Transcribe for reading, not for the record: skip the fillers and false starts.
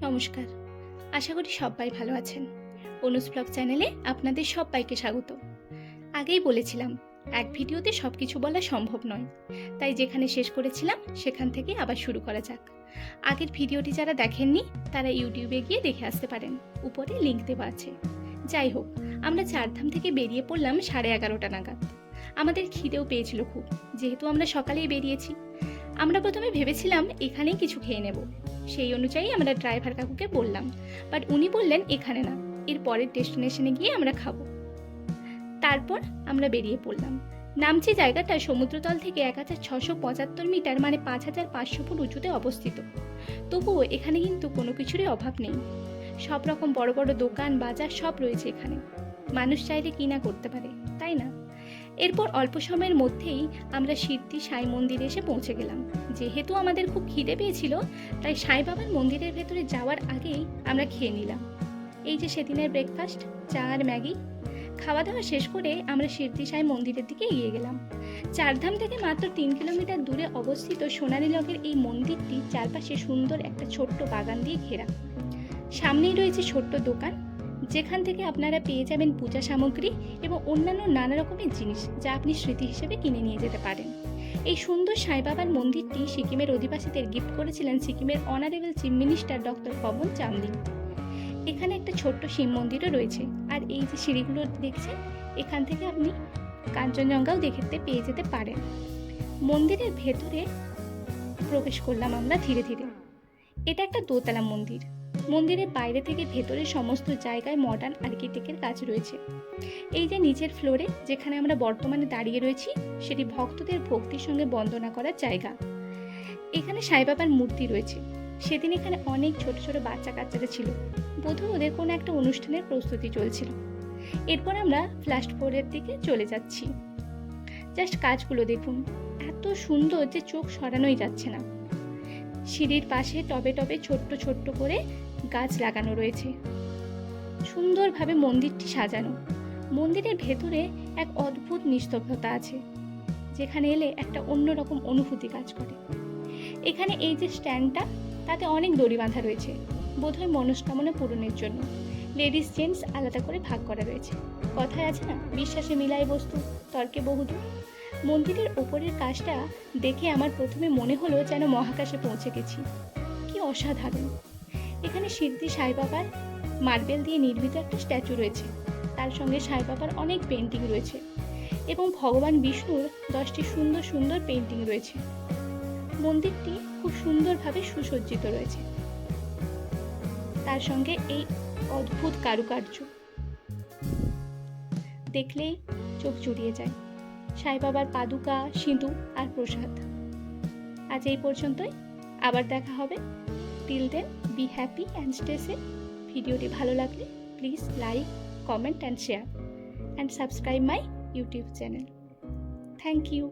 নমস্কার, আশা করি সবাই ভালো আছেন। অনুজ ব্লগ চ্যানেলে আপনাদের সবাইকে স্বাগত। আগেই বলেছিলাম এক ভিডিওতে সব কিছু বলা সম্ভব নয়, তাই যেখানে শেষ করেছিলাম সেখান থেকে আবার শুরু করা যাক। আগের ভিডিওটি যারা দেখেননি তারা ইউটিউবে গিয়ে দেখে আসতে পারেন, উপরে লিঙ্ক দেওয়া আছে। যাই হোক, আমরা চারধাম থেকে বেরিয়ে পড়লাম 11:30 নাগাদ। আমাদের খিদেও পেয়েছিল খুব, যেহেতু আমরা সকালেই বেরিয়েছি। আমরা প্রথমে ভেবেছিলাম এখানেই কিছু খেয়ে নেব, সেই অনুযায়ী আমরা ড্রাইভার কাকুকে বললাম, বাট উনি বললেন এখানে না, এর পরের ডেস্টিনেশনে গিয়ে আমরা খাবো। তারপর আমরা বেরিয়ে পড়লাম। নামচি জায়গাটা সমুদ্রতল থেকে 1675 মিটার মানে 5500 ফুট উঁচুতে অবস্থিত। তবুও এখানে কিন্তু কোনো কিছুরই অভাব নেই। সব রকম বড় বড় দোকান বাজার সব রয়েছে এখানে, মানুষ চাইলে কিনা করতে পারে, তাই না? এরপর অল্প সময়ের মধ্যেই আমরা সিদ্ধি সাই মন্দিরে এসে পৌঁছে গেলাম। যেহেতু আমাদের খুব খিদে পেয়েছিল, তাই সাই বাবার মন্দিরের ভেতরে যাওয়ার আগেই আমরা খেয়ে নিলাম। এই যে সেদিনের ব্রেকফাস্ট, চা আর ম্যাগি। খাওয়া দাওয়া শেষ করে আমরা সিদ্ধি সাই মন্দিরের দিকে এগিয়ে গেলাম। চারধাম থেকে মাত্র 3 কিলোমিটার দূরে অবস্থিত সোনালী লগের এই মন্দিরটি চারপাশে সুন্দর একটা ছোট্ট বাগান দিয়ে ঘেরা। সামনেই রয়েছে ছোট্ট দোকান, যেখান থেকে আপনারা পেয়ে যাবেন পূজা সামগ্রী এবং অন্যান্য নানা রকমের জিনিস, যা আপনি স্মৃতি হিসেবে কিনে নিয়ে যেতে পারেন। এই সুন্দর সাই বাবার মন্দিরটি সিকিমের অধিবাসীদের গিফট করেছিলেন সিকিমের honourable chief minister doctor Pawan Chamling. এখানে একটা ছোট্ট শিব মন্দিরও রয়েছে, আর এই যে সিঁড়িগুলো দেখছেন, এখান থেকে আপনি কাঞ্চনজঙ্ঘাও দেখতে পেয়ে যেতে পারেন। মন্দিরের ভেতরে প্রবেশ করলাম আমরা ধীরে ধীরে। এটা একটা দোতলা মন্দির। মন্দিরের বাইরে থেকে ভেতরের সমস্ত জায়গায় মডার্ন আর্কিটেক্টের কাজ রয়েছে। এই যে নিচের ফ্লোরে যেখানে আমরা বর্তমানে দাঁড়িয়ে রয়েছি, সেটি ভক্তদের ভক্তির সঙ্গে বন্দনা করার জায়গা। এখানে সাইবাবার মূর্তি রয়েছে। সেদিন এখানে অনেক ছোট ছোট বাচ্চা কাচ্চারা ছিল, বোধহয় ওদের কোনো একটা অনুষ্ঠানের প্রস্তুতি চলছিল। এরপর আমরা ফার্স্ট ফ্লোরের দিকে চলে যাচ্ছি। জাস্ট কাজগুলো দেখুন, এত সুন্দর যে চোখ সরানোই যাচ্ছে না। সিঁড়ির পাশে টবে টবে ছোট্ট ছোট্ট করে গাছ লাগানো রয়েছে। সুন্দরভাবে মন্দিরটি সাজানো। মন্দিরের ভেতরে এক অদ্ভুত নিস্তব্ধতা আছে, যেখানে এলে একটা অন্যরকম অনুভূতি কাজ করে। এখানে এই যে স্ট্যান্ডটা, তাতে অনেক দড়ি বাঁধা রয়েছে, বোধহয় মনস্কামনা পূরণের জন্য। লেডিস জেন্টস আলাদা করে ভাগ করা রয়েছে। কথায় আছে না, বিশ্বাসে মিলায় বস্তু, তর্কে বহুদূর। মন্দিরের ওপরের কাজটা দেখে আমার প্রথমে মনে হলো যেন মহাকাশে পৌঁছে গেছি। কি অসাধারণ! এখানে সিদ্ধি সাই বাবার মার্বেল দিয়ে নির্মিত একটা স্ট্যাচু রয়েছে, তার সঙ্গে সাই বাবার অনেক পেন্টিং রয়েছে এবং ভগবান বিষ্ণুর 10টি সুন্দর সুন্দর পেন্টিং রয়েছে। মন্দিরটি খুব সুন্দরভাবে সুসজ্জিত রয়েছে, তার সঙ্গে এই অদ্ভুত কারুকার্য দেখলেই চোখ জুড়িয়ে যায়। সাই বাবার পাদুকা, সিঁদুর আর প্রসাদ। আজ এই পর্যন্তই, আবার দেখা হবে। Till then, be happy and stay safe. ভিডিওটি ভালো লাগলে please like, comment and share and subscribe my YouTube channel. Thank you.